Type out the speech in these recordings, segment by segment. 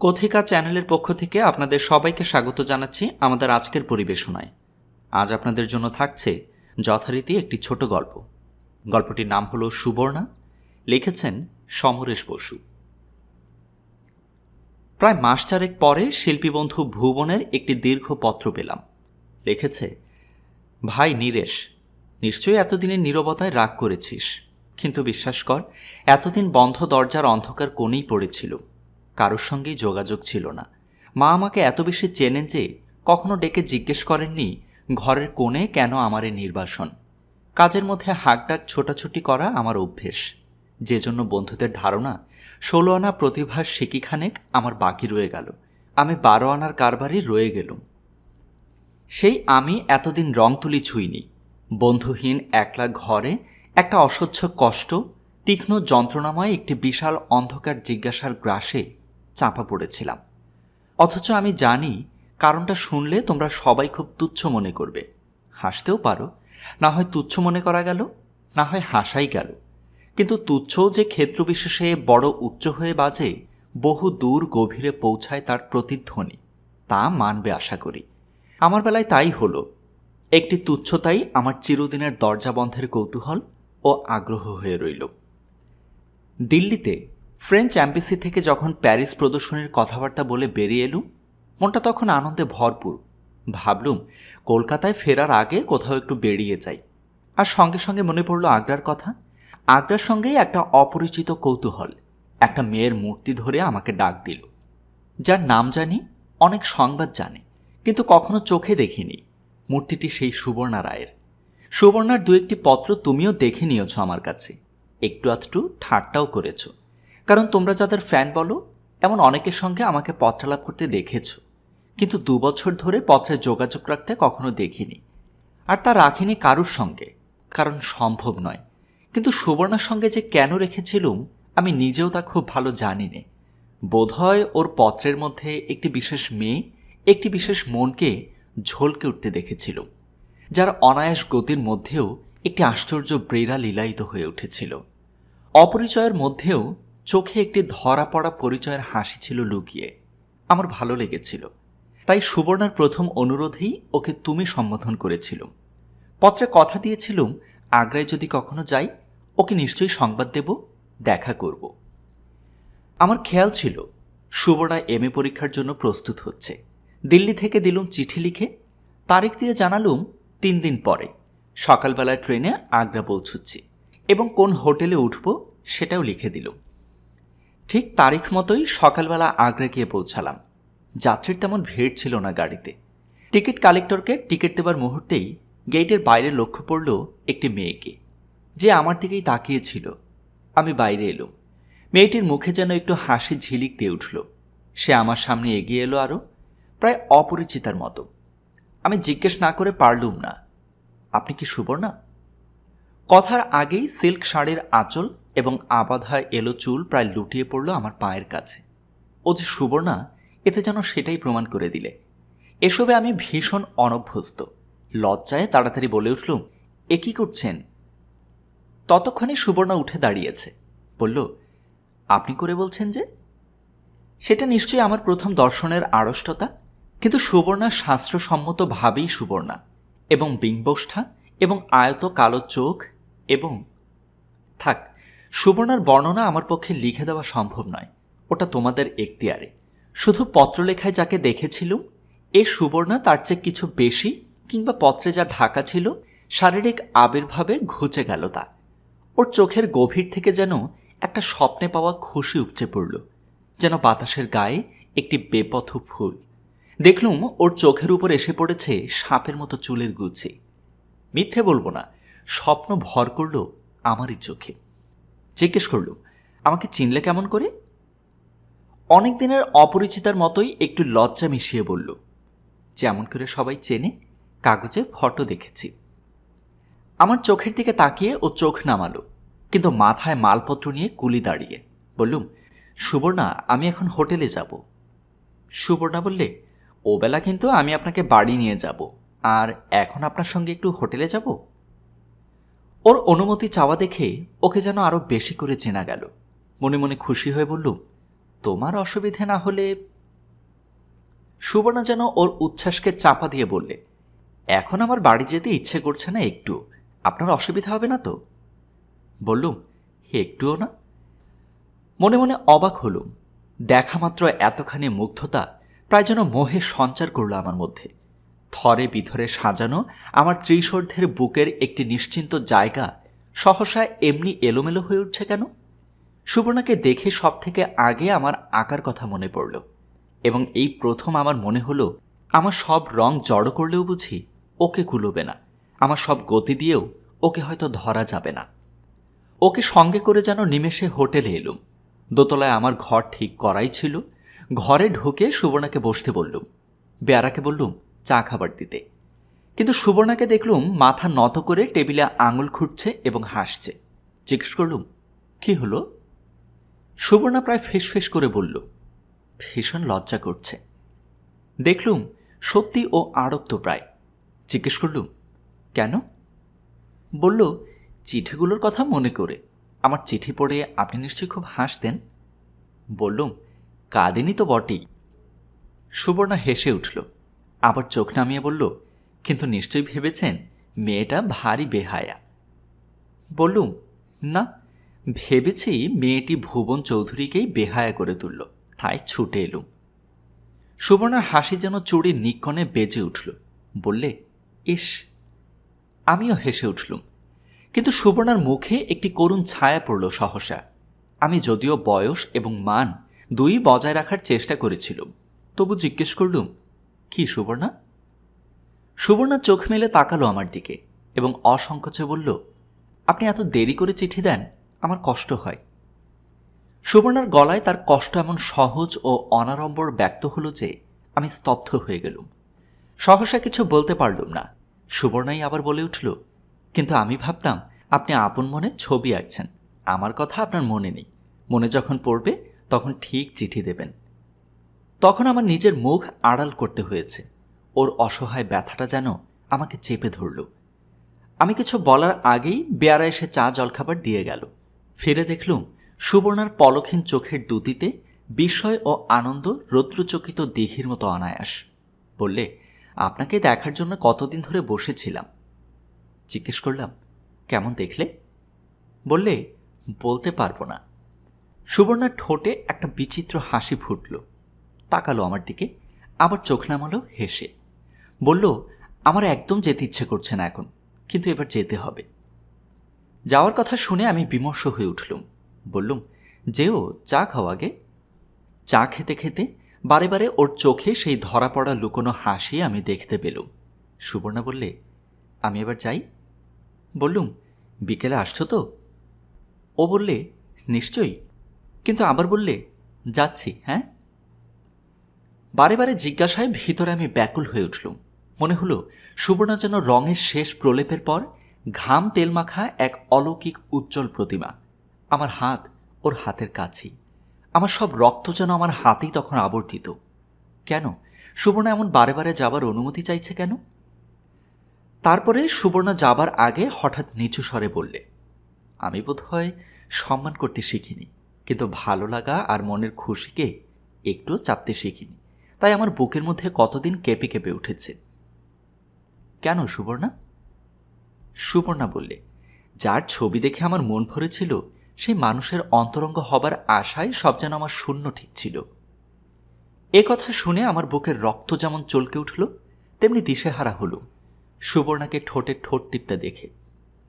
কথিকা চ্যানেলের পক্ষ থেকে আপনাদের সবাইকে স্বাগত জানাচ্ছি আমাদের আজকের পরিবেশনায়। আজ আপনাদের জন্য থাকছে যথারীতি একটি ছোট গল্প। গল্পটির নাম হলো সুবর্ণা। লিখেছেন সমরেশ বসু। প্রায় মাস চারেক পরে শিল্পী বন্ধু ভুবনের একটি দীর্ঘ পত্র পেলাম। লিখেছে, ভাই নীরেশ, নিশ্চয়ই এতদিনের নীরবতায় রাগ করেছিস, কিন্তু বিশ্বাস কর, এতদিন বন্ধ দরজার অন্ধকার কোণেই পড়েছিল। কারোর সঙ্গেই যোগাযোগ ছিল না। মা আমাকে এত বেশি চেনেন যে কখনো ডেকে জিজ্ঞেস করেননি ঘরের কোণে কেন আমার এই নির্বাসন। কাজের মধ্যে হাঁকডাক ছোটাছুটি করা আমার অভ্যেস, যে জন্য বন্ধুদের ধারণা 16 আনা প্রতিভার সিকিখানেক আমার বাকি রয়ে গেল। আমি 12 আনার কারবারই রয়ে গেলুম। সেই আমি এতদিন রং তুলি ছুঁইনি। বন্ধুহীন একলা ঘরে একটা অসহ্য কষ্ট, তীক্ষ্ণ যন্ত্রণাময় একটি বিশাল অন্ধকার জিজ্ঞাসার গ্রাসে চাপা পড়েছিলাম। অথচ আমি জানি কারণটা শুনলে তোমরা সবাই খুব তুচ্ছ মনে করবে। হাসতেও পারো, না হয় তুচ্ছ মনে করা গেল, না হয় হাসাই গেল। কিন্তু তুচ্ছও যে ক্ষেত্রবিশেষে বড় উচ্চ হয়ে বাজে, বহু দূর গভীরে পৌঁছায় তার প্রতিধ্বনি, তা মানবে আশা করি। আমার বেলায় তাই হলো। একটি তুচ্ছতাই আমার চিরদিনের দরজা বন্ধের কৌতূহল ও আগ্রহ হয়ে রইল। দিল্লিতে ফ্রেঞ্চ অ্যাম্বাসি থেকে যখন প্যারিস প্রদর্শনীর কথাবার্তা বলে বেরিয়ে এলুম, মনটা তখন আনন্দে ভরপুর। ভাবলুম কলকাতায় ফেরার আগে কোথাও একটু বেরিয়ে যাই। আর সঙ্গে সঙ্গে মনে পড়ল আগ্রার কথা। আগ্রার সঙ্গেই একটা অপরিচিত কৌতূহল। একটা মেয়ের মূর্তি ধরে আমাকে ডাক দিল, যার নাম জানি, অনেক সংবাদ জানে, কিন্তু কখনো চোখে দেখিনি। মূর্তিটি সেই সুবর্ণা রায়ের। সুবর্ণার দু একটি পত্র তুমিও দেখে নিয়েছ আমার কাছে, একটু আধটু ঠাট্টাও করেছ। কারণ তোমরা যাদের ফ্যান বলো, এমন অনেকের সঙ্গে আমাকে পত্রালাপ করতে দেখেছ, কিন্তু 2 বছর ধরে পত্রে যোগাযোগ রাখতে কখনো দেখিনি। আর তা রাখিনি কারুর সঙ্গে, কারণ সম্ভব নয়। কিন্তু সুবর্ণার সঙ্গে যে কেন রেখেছিলুম আমি নিজেও তা খুব ভালো জানি নে। বোধহয় ওর পত্রের মধ্যে একটি বিশেষ মেয়ে, একটি বিশেষ মনকে ঝলকে উঠতে দেখেছিলুম, যার অনায়াস গতির মধ্যেও একটি আশ্চর্য ব্রেরা লীলায়িত হয়ে উঠেছিল। অপরিচয়ের মধ্যেও চোখে একটি ধরা পড়া পরিচয়ের হাসি ছিল লুকিয়ে। আমার ভালো লেগেছিল। তাই সুবর্ণার প্রথম অনুরোধেই ওকে তুমি সম্বোধন করেছিলুম। পত্রে কথা দিয়েছিলুম আগ্রায় যদি কখনো যাই ওকে নিশ্চয়ই সংবাদ দেব, দেখা করব। আমার খেয়াল ছিল সুবর্ণা MA পরীক্ষার জন্য প্রস্তুত হচ্ছে। দিল্লি থেকে দিলুম চিঠি লিখে, তারিখ দিয়ে জানালুম 3 দিন পরে সকালবেলায় ট্রেনে আগ্রা পৌঁছচ্ছি এবং কোন হোটেলে উঠব সেটাও লিখে দিলুম। ঠিক তারিখ মতোই সকালবেলা আগ্রা গিয়ে পৌঁছালাম। যাত্রীর তেমন ভিড় ছিল না গাড়িতে। টিকিট কালেক্টরকে টিকিট দেবার মুহূর্তেই গেটের বাইরে লক্ষ্য পড়ল একটি মেয়েকে, যে আমার দিকেই তাকিয়েছিল। আমি বাইরে এলুম। মেয়েটির মুখে যেন একটু হাসি ঝিলিক দিয়ে উঠল। সে আমার সামনে এগিয়ে এলো আরো, প্রায় অপরিচিতার মতো। আমি জিজ্ঞেস না করে পারলুম না, আপনি কি সুবর্ণা? কথার আগেই সিল্ক শাড়ির আঁচল এবং আবাধা এলো চুল প্রায় লুটিয়ে পড়ল আমার পায়ের কাছে। ও যে সুবর্ণা, এতে যেন সেটাই প্রমাণ করে দিলে। এসবে আমি ভীষণ অনভ্যস্ত। লজ্জায় তাড়াতাড়ি বলে উঠলুম, এ কি করছেন? ততক্ষণে সুবর্ণা উঠে দাঁড়িয়েছে। বলল, আপনি করে বলছেন যে? সেটা নিশ্চয়ই আমার প্রথম দর্শনের আড়ষ্টতা, কিন্তু সুবর্ণা শাস্ত্রসম্মতভাবেই সুবর্ণা, এবং বিম্বষ্ঠা এবং আয়ত কালো চোখ এবং থাক, সুবর্ণার বর্ণনা আমার পক্ষে লিখে দেওয়া সম্ভব নয়। ওটা তোমাদের এখতিয়ারে। শুধু পত্রলেখায় যাকে দেখেছিলুম, এ সুবর্ণা তার চেয়ে কিছু বেশি, কিংবা পত্রে যা ঢাকা ছিল শারীরিক আবির্ভাবে ঘুচে গেল তা। ওর চোখের গভীর থেকে যেন একটা স্বপ্নে পাওয়া খুশি উপচে পড়ল, যেন বাতাসের গায়ে একটি বেপথ ফুল। দেখলুম ওর চোখের উপর এসে পড়েছে সাপের মতো চুলের গুছি। মিথ্যে বলবো না, স্বপ্ন ভর করল আমারই চোখে। জিজ্ঞেস করলুম, আমাকে চিনলে কেমন করে? অনেক দিনের অপরিচিতার মতোই একটু লজ্জা মিশিয়ে বলল, যেমন করে সবাই চেনে, কাগজে ফটো দেখেছি। আমার চোখের দিকে তাকিয়ে ও চোখ নামালো, কিন্তু মাথায় মালপত্র নিয়ে কুলি দাঁড়িয়ে। বললুম, সুবর্ণা, আমি এখন হোটেলে যাব। সুবর্ণা বললে, ও বেলা কিন্তু আমি আপনাকে বাড়ি নিয়ে যাব, আর এখন আপনার সঙ্গে একটু হোটেলে যাব। ওর অনুমতি চাওয়া দেখে ওকে যেন আরো বেশি করে চেনা গেল। মনে মনে খুশি হয়ে বললুম, তোমার অসুবিধে না হলে সুবর্ণা যেন ওর উচ্ছ্বাসকে চাপা দিয়ে বললে, এখন আমার বাড়ি যেতে ইচ্ছে করছে না একটু, আপনার অসুবিধা হবে না তো? বললুম, একটুও না। মনে মনে অবাক হলুম। দেখা মাত্র এতখানি মুগ্ধতা প্রায় যেন মোহের সঞ্চার করল আমার মধ্যে। থরে বিধরে সাজানো আমার ত্রিশোর্ধ্বের বুকের একটি নিশ্চিন্ত জায়গা সহসা এমনি এলোমেলো হয়ে উঠছে কেন? সুবর্ণাকে দেখে সব থেকে আগে আমার আঁকার কথা মনে পড়ল, এবং এই প্রথম আমার মনে হলো আমার সব রং জড়ো করলেও বুঝি ওকে কুলোবে না, আমার সব গতি দিয়েও ওকে হয়তো ধরা যাবে না। ওকে সঙ্গে করে যেন নিমেষে হোটেলে এলুম। দোতলায় আমার ঘর ঠিক করাই ছিল। ঘরে ঢুকে সুবর্ণাকে বসতে বললুম, বেয়ারাকে বললুম চা খাবার দিতে। কিন্তু সুবর্ণাকে দেখলুম মাথা নত করে টেবিলে আঙুল খুঁটছে এবং হাসছে। জিজ্ঞেস করলুম, কি হলো? সুবর্ণা প্রায় ফিসফিস করে বলল, ভীষণ লজ্জা করছে। দেখলুম সত্যি ও আড়ত্ত প্রায়। জিজ্ঞেস করলুম, কেন? বলল, চিঠিগুলোর কথা মনে করে। আমার চিঠি পড়ে আপনি নিশ্চয়ই খুব হাসতেন। বললুম, কাঁদিনি তো বটেই। সুবর্ণা হেসে উঠল, আবার চোখ নামিয়ে বলল, কিন্তু নিশ্চয়ই ভেবেছেন মেয়েটা ভারী বেহায়া। বললুম, না, ভেবেছি মেয়েটি ভুবন চৌধুরীকেই বেহায়া করে তুলল, তাই ছুটে এলুম। সুবর্ণার হাসি যেন চুড়ির নিক্ষণে বেজে উঠল। বললে, ইস। আমিও হেসে উঠলুম, কিন্তু সুবর্ণার মুখে একটি করুণ ছায়া পড়ল সহসা। আমি যদিও বয়স এবং মান দুই বজায় রাখার চেষ্টা করেছিলাম, তবু জিজ্ঞেস করলুম, কি সুবর্ণা? সুবর্ণা চোখ মেলে তাকালো আমার দিকে এবং অসংকোচে বলল, আপনি এত দেরি করে চিঠি দেন, আমার কষ্ট হয়। সুবর্ণার গলায় তার কষ্ট এমন সহজ ও অনাড়ম্বর ব্যক্ত হলো যে আমি স্তব্ধ হয়ে গেলুম। সহসা কিছু বলতে পারলুম না। সুবর্ণাই আবার বলে উঠল, কিন্তু আমি ভাবতাম আপনি আপন মনে ছবি আঁকছেন, আমার কথা আপনার মনে নেই। মনে যখন পড়বে তখন ঠিক চিঠি দেবেন। তখন আমার নিজের মুখ আড়াল করতে হয়েছে। ওর অসহায় ব্যথাটা যেন আমাকে চেপে ধরল। আমি কিছু বলার আগেই বেয়ারা এসে চা জলখাবার দিয়ে গেল। ফিরে দেখলুম সুবর্ণার পলকহীন চোখের দুটিতে বিস্ময় ও আনন্দ রৌদ্রচকিত দিঘির মতো অনায়াস। বললে, আপনাকে দেখার জন্য কতদিন ধরে বসেছিলাম। জিজ্ঞেস করলাম, কেমন দেখলে? বললে, বলতে পারবো না। সুবর্ণার ঠোঁটে একটা বিচিত্র হাসি ফুটল। তাকালো আমার দিকে, আবার চোখ নামালো হেসে। বলল, আমার একদম যেতে ইচ্ছে করছে না এখন, কিন্তু এবার যেতে হবে। যাওয়ার কথা শুনে আমি বিমর্ষ হয়ে উঠলুম। বললুম, যেও, চা খাও আগে। চা খেতে খেতে বারে বারে ওর চোখে সেই ধরা পড়া লুকোনো হাসি আমি দেখতে পেলুম। সুবর্ণা বললে, আমি এবার যাই। বললুম, বিকেলে আসছো তো? ও বললে, নিশ্চয়ই। কিন্তু আবার বললে, যাচ্ছি। হ্যাঁ। বারে বারে জিজ্ঞাসায় ভিতরে আমি ব্যাকুল হয়ে উঠলুম। মনে হলো সুবর্ণা যেন রঙের শেষ প্রলেপের পর ঘাম তেল মাখা এক অলৌকিক উজ্জ্বল প্রতিমা। আমার হাত ওর হাতের কাছেই। আমার সব রক্ত যেন আমার হাতেই তখন আবর্তিত। কেন সুবর্ণা এমন বারে বারে যাবার অনুমতি চাইছে কেন? তারপরে সুবর্ণা যাবার আগে হঠাৎ নিচু স্বরে বললে, আমি বোধহয় সম্মান করতে শিখিনি, কিন্তু ভালো লাগা আর মনের খুশিকে একটু চাপতে শিখিনি, তাই আমার বুকের মধ্যে কতদিন কেঁপে কেঁপে উঠেছে। কেন সুবর্ণা? সুবর্ণা বললে, যার ছবি দেখে আমার মন ভরেছিল সেই মানুষের অন্তরঙ্গ হবার আশায় সব যেন আমার শূন্য ঠিক ছিল। এ কথা শুনে আমার বুকের রক্ত যেমন চলকে উঠল, তেমনি দিশেহারা হলুম। সুবর্ণাকে ঠোঁটে ঠোঁট টিপতে দেখে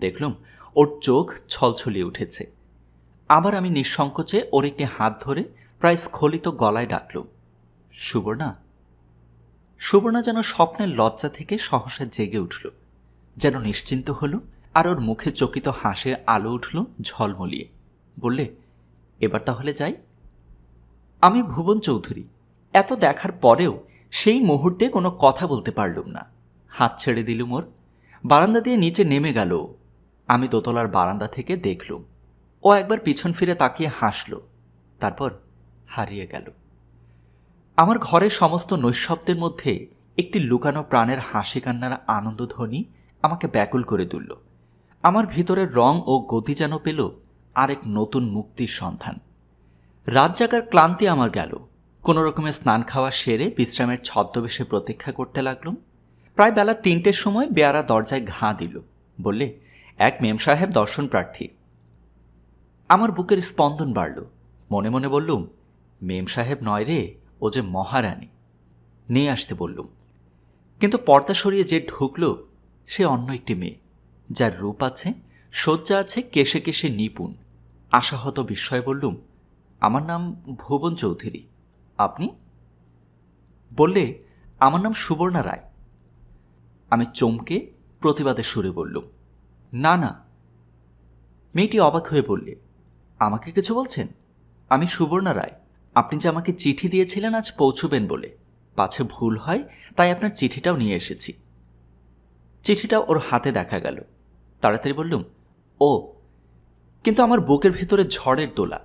দেখলুম ওর চোখ ছলছলিয়ে উঠেছে। আবার আমি নিঃসংকোচে ওর একটি হাত ধরে প্রায় স্খলিত গলায় ডাকলুম, সুবর্ণা। সুবর্ণা যেন স্বপ্নের লজ্জা থেকে সহসা জেগে উঠল, যেন নিশ্চিন্ত হল, আর ওর মুখে চকিত হাসির আলো উঠল ঝলমলিয়ে। বললে, এবার তাহলে যাই। আমি ভুবন চৌধুরী এত দেখার পরেও সেই মুহূর্তে কোনো কথা বলতে পারলুম না। হাত ছেড়ে দিলুম ওর। বারান্দা দিয়ে নিচে নেমে গেল। আমি দোতলার বারান্দা থেকে দেখলুম ও একবার পিছন ফিরে তাকিয়ে হাসল, তারপর হারিয়ে গেল। আমার ঘরের সমস্ত নৈঃশব্দের মধ্যে একটি লুকানো প্রাণের হাসি কান্নার আনন্দধ্বনি আমাকে ব্যাকুল করে তুলল। আমার ভিতরের রং ও গতি যেন পেল আরেক নতুন মুক্তির সন্ধান। রাত জাগার ক্লান্তি আমার গেল, কোনো রকমে স্নান খাওয়া সেরে বিশ্রামের ছদ্মবেশে প্রতীক্ষা করতে লাগলুম। প্রায় বেলা ৩টের সময় বেয়ারা দরজায় ঘা দিল। বললে, এক মেম সাহেব দর্শন প্রার্থী। আমার বুকের স্পন্দন বাড়ল। মনে মনে বললুম, মেম সাহেব নয় রে, ও যে মহারানী। নিয়ে আসতে বললুম। কিন্তু পর্দা সরিয়ে যে ঢুকল সে অন্য একটি মেয়ে, যার রূপ আছে, সজ্জা আছে, কেশে কেশে নিপুণ। আশাহত বিস্ময়ে বললুম, আমার নাম ভুবন চৌধুরী। আপনি? বললে, আমার নাম সুবর্ণা রায়। আমি চমকে প্রতিবাদের সুরে বললুম, না না। মেয়েটি অবাক হয়ে বললে, আমাকে কিছু বলছেন? আমি সুবর্ণা রায়। আপনি যে আমাকে চিঠি দিয়েছিলেন আজ পৌঁছবেন বলে, পাছে ভুল হয় তাই আপনার চিঠিটাও নিয়ে এসেছি। চিঠিটা ওর হাতে দেখা গেল। তাড়াতাড়ি বললুম, ও। কিন্তু আমার বুকের ভিতরে ঝড়ের দোলা,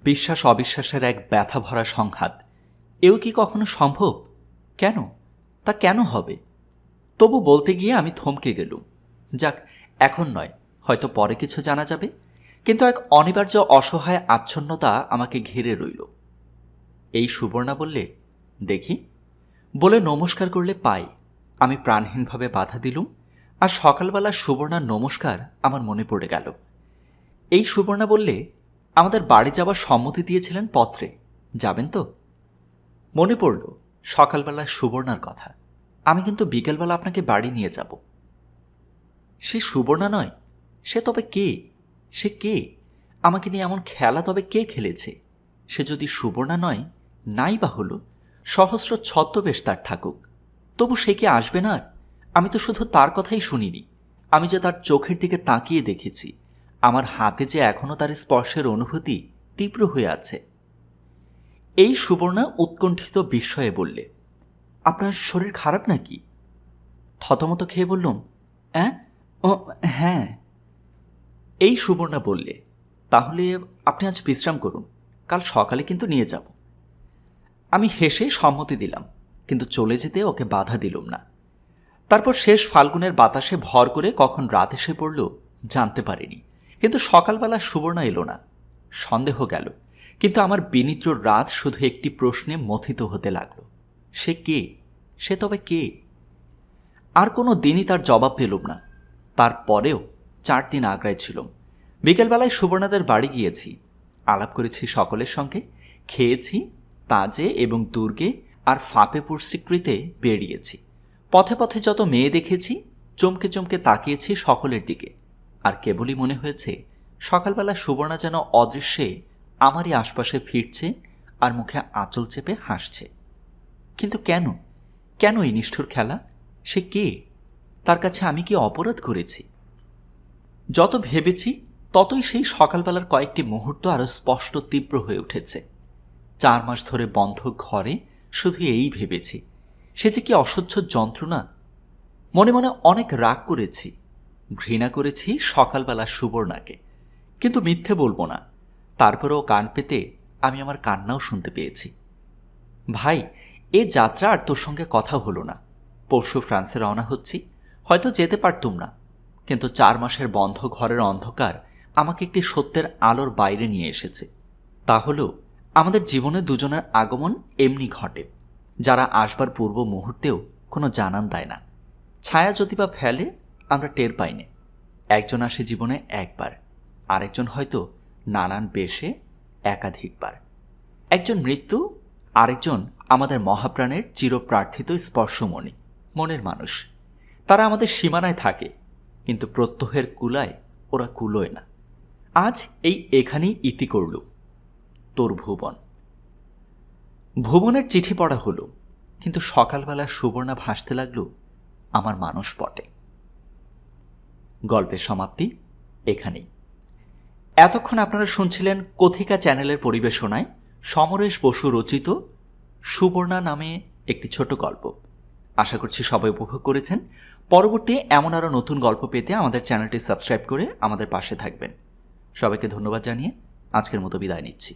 বিশ্বাস অবিশ্বাসের এক ব্যথা ভরা সংঘাত। এও কি কখনো সম্ভব? কেন? তা কেন হবে? তবু বলতে গিয়ে আমি থমকে গেলুম। যাক, এখন নয়, হয়তো পরে কিছু জানা যাবে। কিন্তু এক অনিবার্য অসহায় আচ্ছন্নতা আমাকে ঘিরে রইল। এই সুবর্ণা বললে, দেখি। বলে নমস্কার করলে পাই। আমি প্রাণহীনভাবে বাধা দিলুম, আর সকালবেলা সুবর্ণার নমস্কার আমার মনে পড়ে গেল। এই সুবর্ণা বললে, আমাদের বাড়ি যাওয়ার সম্মতি দিয়েছিলেন পত্রে, যাবেন তো? মনে পড়ল সকালবেলা সুবর্ণার কথা। আমি কিন্তু বিকেলবেলা আপনাকে বাড়ি নিয়ে যাব। সে সুবর্ণা নয়, সে তবে কে? সে কে? আমাকে নিয়ে এমন খেলা তবে কে খেলেছে? সে যদি সুবর্ণা নয়, নাই বা হলো, সহস্র ছদ্মবেশ তার থাকুক, তবু সে কি আসবে না? আমি তো শুধু তার কথাই শুনিনি, আমি যে তার চোখের দিকে তাকিয়ে দেখেছি। আমার হাতে যে এখনো তার স্পর্শের অনুভূতি তীব্র হয়ে আছে। এই সুবর্ণা উৎকণ্ঠিত বিস্ময়ে বললে, আপনার শরীর খারাপ নাকি? থতমত খেয়ে বললুম, ও হ্যাঁ। এই সুবর্ণা বললে, তাহলে আপনি আজ বিশ্রাম করুন, কাল সকালে কিন্তু নিয়ে যাব। আমি হেসে সম্মতি দিলাম, কিন্তু চলে যেতে ওকে বাধা দিলুম না। তারপর শেষ ফাল্গুনের বাতাসে ভর করে কখন রাত এসে পড়ল জানতে পারিনি। কিন্তু সকালবেলা সুবর্ণা এলো না। সন্দেহ গেল, কিন্তু আমার বিনিদ্র রাত শুধু একটি প্রশ্নে মথিত হতে লাগল, সে কে? সে তবে কে? আর কোনো দিনই তার জবাব পেলুম না। তারপরেও 4 দিন আগ্রায় ছিলাম। বিকেলবেলায় সুবর্ণাদের বাড়ি গিয়েছি, আলাপ করেছি সকলের সঙ্গে, খেয়েছি, তাজে এবং দুর্গে আর ফাঁপেপুর স্বীকৃতে বেরিয়েছি। পথে পথে যত মেয়ে দেখেছি, চমকে চমকে তাকিয়েছি সকলের দিকে। আর কেবলই মনে হয়েছে সকালবেলা সুবর্ণা যেন অদৃশ্যে আমারই আশপাশে ফিরছে আর মুখে আঁচল চেপে হাসছে। কিন্তু কেন? কেন এই নিষ্ঠুর খেলা? সে কে? তার কাছে আমি কি অপরাধ করেছি? যত ভেবেছি ততই সেই সকালবেলার কয়েকটি মুহূর্ত আরো স্পষ্ট তীব্র হয়ে উঠেছে। 4 মাস ধরে বন্ধ ঘরে শুধু এই ভেবেছি, সে যে কি অসহ্য যন্ত্রণা। মনে মনে অনেক রাগ করেছি, ঘৃণা করেছি সকালবেলা সুবর্ণাকে, কিন্তু মিথ্যে বলবো না, তারপরেও কান পেতে আমি আমার কান্নাও শুনতে পেয়েছি। ভাই, এ যাত্রা আর তোর সঙ্গে কথা হলো না। পরশু ফ্রান্সে রওনা হচ্ছি, হয়তো যেতে পারতুম না, কিন্তু 4 মাসের বন্ধ ঘরের অন্ধকার আমাকে একটি সত্যের আলোর বাইরে নিয়ে এসেছে। তা হলো, আমাদের জীবনে দুজনের আগমন এমনি ঘটে, যারা আসবার পূর্ব মুহূর্তেও কোনো জানান দেয় না। ছায়া যদি বা ফেলে আমরা টের পাই না। একজন আসে জীবনে একবার, আরেকজন হয়তো নানান বেশে একাধিকবার। একজন মৃত্যু, আরেকজন আমাদের মহাপ্রাণের চিরপ্রার্থিত স্পর্শমণি, মনের মানুষ। তারা আমাদের সীমানায় থাকে, কিন্তু প্রত্যহের কুলায় ওরা কুলোয় না। আজ এই এখানেই ইতি করল তোর ভুবন। ভুবনের চিঠি পড়া হলো, কিন্তু সকালবেলা সুবর্ণা ভাসতে লাগল আমার মানস পটে। গল্পের সমাপ্তি এখানেই। এতক্ষণ আপনারা শুনছিলেন কথিকা চ্যানেলের পরিবেশনায় সমরেশ বসু রচিত সুবর্ণা নামে একটি ছোট গল্প। আশা করছি সবাই উপভোগ করেছেন। পরবর্তী এমন আরও নতুন গল্প পেতে আমাদের চ্যানেলটি সাবস্ক্রাইব করে আমাদের পাশে থাকবেন। সবাইকে ধন্যবাদ জানিয়ে আজকের মতো বিদায় নিচ্ছি।